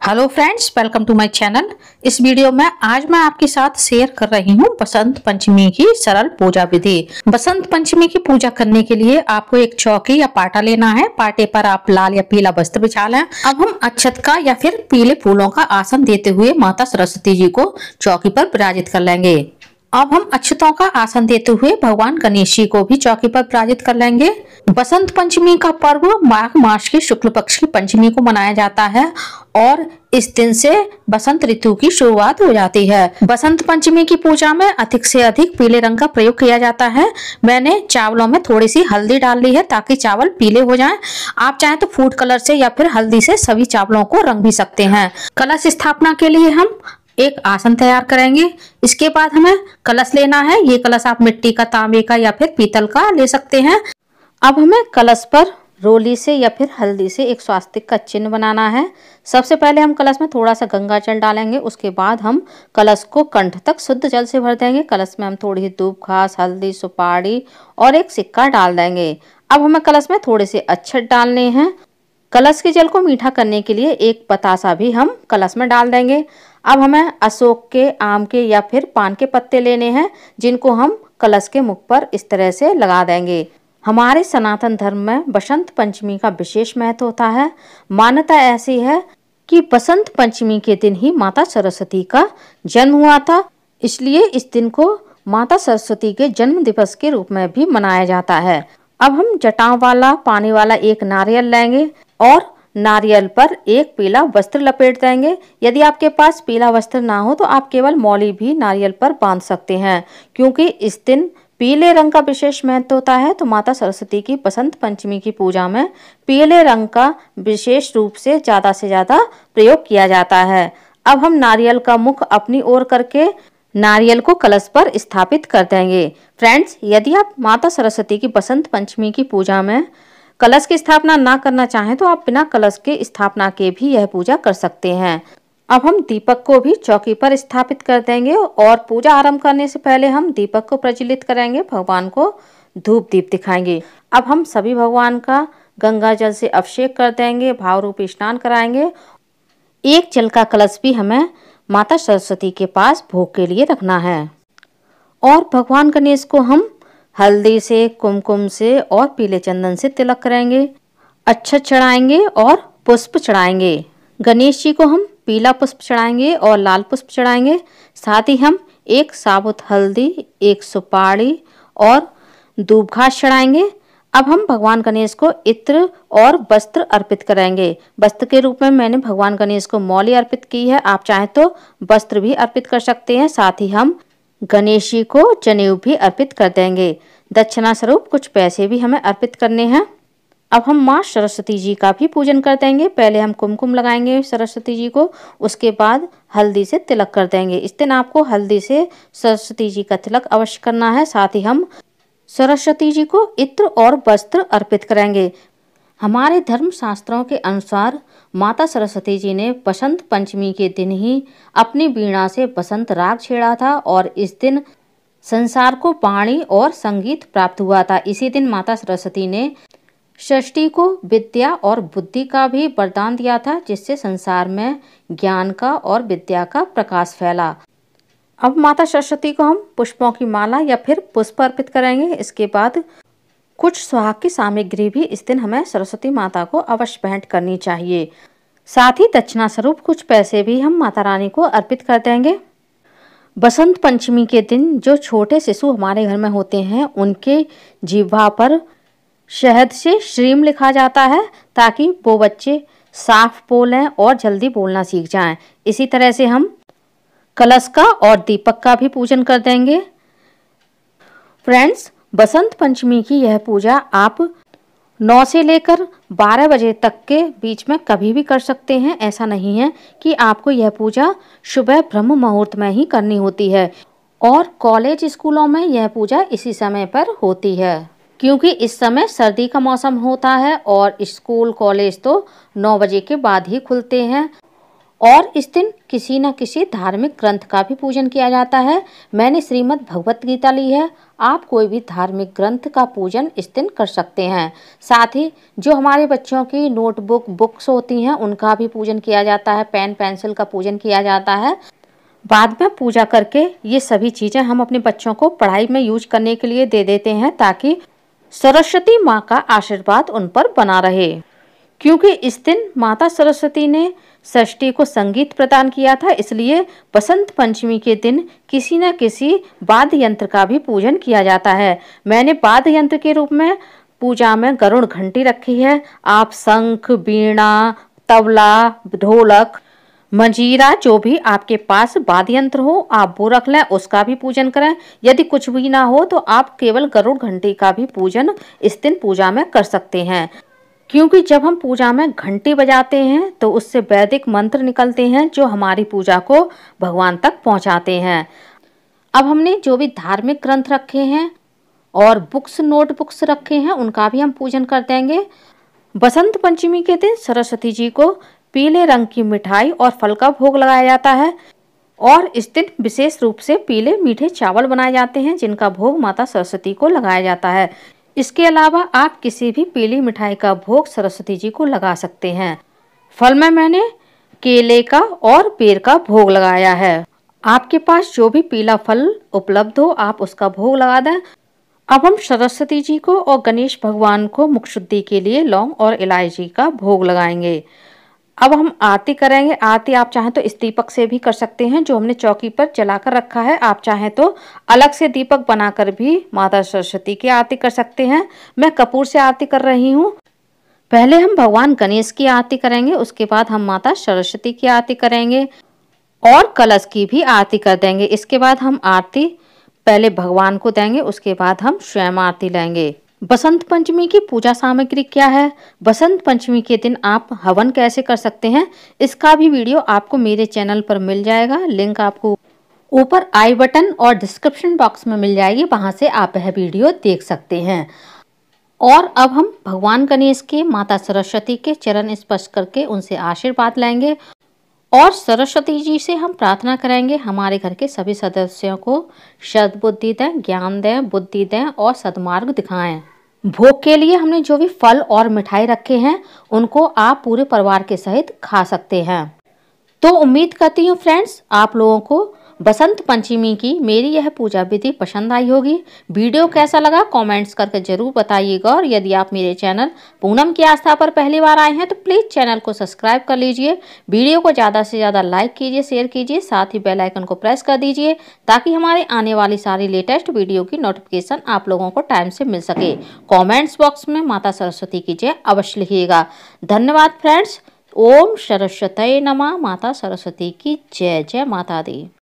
Hello friends, welcome to my channel. इस video में आज मैं आपके साथ शेयर कर रही हूँ बसंत पंचमी की सरल पूजा विधि। बसंत पंचमी की पूजा करने के लिए आपको एक चौकी या पाटा लेना है। पाटे पर आप लाल या पीला वस्त्र बिछा लें। अब हम अक्षत का या फिर पीले फूलों का आसन देते हुए माता सरस्वती जी को चौकी पर विराजित कर लेंगे। अब हम अक्षतों का आसन देते हुए भगवान गणेश जी को भी चौकी पर विराजित कर लेंगे। बसंत पंचमी का पर्व माघ मास की शुक्ल पक्ष की पंचमी को मनाया जाता है और इस दिन से बसंत ऋतु की शुरुआत हो जाती है। बसंत पंचमी की पूजा में अधिक से अधिक पीले रंग का प्रयोग किया जाता है। मैंने चावलों में थोड़ी सी हल्दी डाल ली है ताकि चावल पीले हो जाएं। आप चाहें तो फूड कलर से या फिर हल्दी से सभी चावलों को रंग भी सकते हैं। कलश स्थापना के लिए हम एक आसन तैयार करेंगे। इसके बाद हमें कलश लेना है। ये कलश आप मिट्टी का, तांबे का या फिर पीतल का ले सकते हैं। अब हमें कलश पर रोली से या फिर हल्दी से एक स्वास्तिक का चिन्ह बनाना है। सबसे पहले हम कलश में थोड़ा सा गंगा जल डालेंगे। उसके बाद हम कलश को कंठ तक शुद्ध जल से भर देंगे। कलश में हम थोड़ी सी धूप घास, हल्दी, सुपारी और एक सिक्का डाल देंगे। अब हमें कलश में थोड़े से अक्षत डालने हैं। कलश के जल को मीठा करने के लिए एक बतासा भी हम कलश में डाल देंगे। अब हमें अशोक के, आम के या फिर पान के पत्ते लेने हैं, जिनको हम कलश के मुख पर इस तरह से लगा देंगे। हमारे सनातन धर्म में बसंत पंचमी का विशेष महत्व होता है। मान्यता ऐसी है कि बसंत पंचमी के दिन ही माता सरस्वती का जन्म हुआ था, इसलिए इस दिन को माता सरस्वती के जन्म दिवस के रूप में भी मनाया जाता है। अब हम जटाओं वाला, पानी वाला एक नारियल लेंगे और नारियल पर एक पीला वस्त्र लपेट देंगे। यदि आपके पास पीला वस्त्र ना हो तो आप केवल मौली भी नारियल पर बांध सकते हैं, क्योंकि इस दिन पीले रंग का विशेष महत्व होता है। तो माता सरस्वती की बसंत पंचमी की पूजा में पीले रंग का विशेष रूप से ज्यादा प्रयोग किया जाता है। अब हम नारियल का मुख अपनी ओर करके नारियल को कलश पर स्थापित कर देंगे। फ्रेंड्स, यदि आप माता सरस्वती की बसंत पंचमी की पूजा में कलश की स्थापना ना करना चाहें तो आप बिना कलश के स्थापना के भी यह पूजा कर सकते हैं। अब हम दीपक को भी चौकी पर स्थापित कर देंगे और पूजा आरंभ करने से पहले हम दीपक को प्रज्वलित करेंगे, भगवान को धूप दीप दिखाएंगे। अब हम सभी भगवान का गंगा जल से अभिषेक कर देंगे, भाव रूपी स्नान कराएंगे। एक जल का कलश भी हमें माता सरस्वती के पास भोग के लिए रखना है और भगवान गणेश को हम हल्दी से, कुमकुम से और पीले चंदन से तिलक करेंगे, अक्षत चढ़ाएंगे और पुष्प चढ़ाएंगे। गणेश जी को हम पीला पुष्प चढ़ाएंगे और लाल पुष्प चढ़ाएंगे। साथ ही हम एक साबुत हल्दी, एक सुपारी और दूब घास चढ़ाएंगे। अब हम भगवान गणेश को इत्र और वस्त्र अर्पित करेंगे। वस्त्र के रूप में मैंने भगवान गणेश को मौली अर्पित की है। आप चाहें तो वस्त्र भी अर्पित कर सकते हैं। साथ ही हम गणेश जी को जनेऊ भी अर्पित कर देंगे। दक्षिणा स्वरूप कुछ पैसे भी हमें अर्पित करने हैं। अब हम माँ सरस्वती जी का भी पूजन कर देंगे। पहले हम कुमकुम लगाएंगे सरस्वती जी को, उसके बाद हल्दी से तिलक कर देंगे। इस दिन आपको हल्दी से सरस्वती जी का तिलक अवश्य करना है। साथ ही हम सरस्वती जी को इत्र और वस्त्र अर्पित करेंगे। हमारे धर्म शास्त्रों के अनुसार माता सरस्वती जी ने बसंत पंचमी के दिन ही अपनी वीणा से बसंत राग छेड़ा था और इस दिन संसार को वाणी और संगीत प्राप्त हुआ था। इसी दिन माता सरस्वती ने सृष्टि को विद्या और बुद्धि का भी वरदान दिया था, जिससे संसार में ज्ञान का और विद्या का प्रकाश फैला। अब माता सरस्वती को हम पुष्पों की माला या फिर पुष्प अर्पित करेंगे। इसके बाद कुछ सुहाग की सामग्री भी इस दिन हमें सरस्वती माता को अवश्य भेंट करनी चाहिए। साथ ही दक्षिणा स्वरूप कुछ पैसे भी हम माता रानी को अर्पित कर देंगे। बसंत पंचमी के दिन जो छोटे शिशु हमारे घर में होते हैं, उनके जीह्वा पर शहद से श्रीम लिखा जाता है ताकि वो बच्चे साफ बोलें और जल्दी बोलना सीख जाएं। इसी तरह से हम कलश का और दीपक का भी पूजन कर देंगे। फ्रेंड्स, बसंत पंचमी की यह पूजा आप 9 से लेकर 12 बजे तक के बीच में कभी भी कर सकते हैं। ऐसा नहीं है कि आपको यह पूजा सुबह ब्रह्म मुहूर्त में ही करनी होती है और कॉलेज स्कूलों में यह पूजा इसी समय पर होती है, क्योंकि इस समय सर्दी का मौसम होता है और स्कूल कॉलेज तो 9 बजे के बाद ही खुलते हैं और इस दिन किसी न किसी धार्मिक ग्रंथ का भी पूजन किया जाता है। मैंने श्रीमद् भगवत गीता ली है। आप कोई भी धार्मिक ग्रंथ का पूजन इस दिन कर सकते हैं। साथ ही जो हमारे बच्चों की नोटबुक बुक्स होती हैं उनका भी पूजन किया जाता है, पेन पेंसिल का पूजन किया जाता है। बाद में पूजा करके ये सभी चीज़ें हम अपने बच्चों को पढ़ाई में यूज करने के लिए दे देते हैं ताकि सरस्वती माँ का आशीर्वाद उन पर बना रहे। क्योंकि इस दिन माता सरस्वती ने षष्ठी को संगीत प्रदान किया था, इसलिए बसंत पंचमी के दिन किसी न किसी वाद्य यंत्र का भी पूजन किया जाता है। मैंने वाद्य यंत्र के रूप में पूजा में गरुड़ घंटी रखी है। आप शंख, वीणा, तबला, ढोलक, मंजीरा, जो भी आपके पास वाद्य यंत्र हो आप वो रख लें, उसका भी पूजन करें। यदि कुछ भी ना हो तो आप केवल गरुड़ घंटी का भी पूजन इस दिन पूजा में कर सकते हैं। क्योंकि जब हम पूजा में घंटी बजाते हैं तो उससे वैदिक मंत्र निकलते हैं जो हमारी पूजा को भगवान तक पहुंचाते हैं। अब हमने जो भी धार्मिक ग्रंथ रखे हैं और बुक्स नोटबुक्स रखे हैं उनका भी हम पूजन कर देंगे। बसंत पंचमी के दिन सरस्वती जी को पीले रंग की मिठाई और फल का भोग लगाया जाता है और इस दिन विशेष रूप से पीले मीठे चावल बनाए जाते हैं जिनका भोग माता सरस्वती को लगाया जाता है। इसके अलावा आप किसी भी पीली मिठाई का भोग सरस्वती जी को लगा सकते हैं। फल में मैंने केले का और बेर का भोग लगाया है। आपके पास जो भी पीला फल उपलब्ध हो आप उसका भोग लगा दें। अब हम सरस्वती जी को और गणेश भगवान को मुख शुद्धि के लिए लौंग और इलायची का भोग लगाएंगे। अब हम आरती करेंगे। आरती आप चाहें तो इस दीपक से भी कर सकते हैं जो हमने चौकी पर जलाकर रखा है। आप चाहें तो अलग से दीपक बनाकर भी माता सरस्वती की आरती कर सकते हैं। मैं कपूर से आरती कर रही हूँ। पहले हम भगवान गणेश की आरती करेंगे, उसके बाद हम माता सरस्वती की आरती करेंगे और कलश की भी आरती कर देंगे। इसके बाद हम आरती पहले भगवान को देंगे, उसके बाद हम स्वयं आरती लेंगे। बसंत पंचमी की पूजा सामग्री क्या है, बसंत पंचमी के दिन आप हवन कैसे कर सकते हैं, इसका भी वीडियो आपको मेरे चैनल पर मिल जाएगा। लिंक आपको ऊपर आई बटन और डिस्क्रिप्शन बॉक्स में मिल जाएगी, वहां से आप यह वीडियो देख सकते हैं। और अब हम भगवान गणेश के माता सरस्वती के चरण स्पर्श करके उनसे आशीर्वाद लेंगे और सरस्वती जी से हम प्रार्थना करेंगे हमारे घर के सभी सदस्यों को सद्बुद्धि दें, ज्ञान दें, बुद्धि दें और सद्मार्ग दिखाएं। भोग के लिए हमने जो भी फल और मिठाई रखे हैं उनको आप पूरे परिवार के सहित खा सकते हैं। तो उम्मीद करती हूँ फ्रेंड्स आप लोगों को बसंत पंचमी की मेरी यह पूजा विधि पसंद आई होगी। वीडियो कैसा लगा कमेंट्स करके जरूर बताइएगा और यदि आप मेरे चैनल पूनम की आस्था पर पहली बार आए हैं तो प्लीज़ चैनल को सब्सक्राइब कर लीजिए। वीडियो को ज़्यादा से ज़्यादा लाइक कीजिए, शेयर कीजिए, साथ ही बेल आइकन को प्रेस कर दीजिए ताकि हमारे आने वाली सारी लेटेस्ट वीडियो की नोटिफिकेशन आप लोगों को टाइम से मिल सके। कॉमेंट्स बॉक्स में माता सरस्वती की जय अवश्य लिखिएगा। धन्यवाद फ्रेंड्स। ओम सरस्वती नमः। माता सरस्वती की जय। जय माता दी।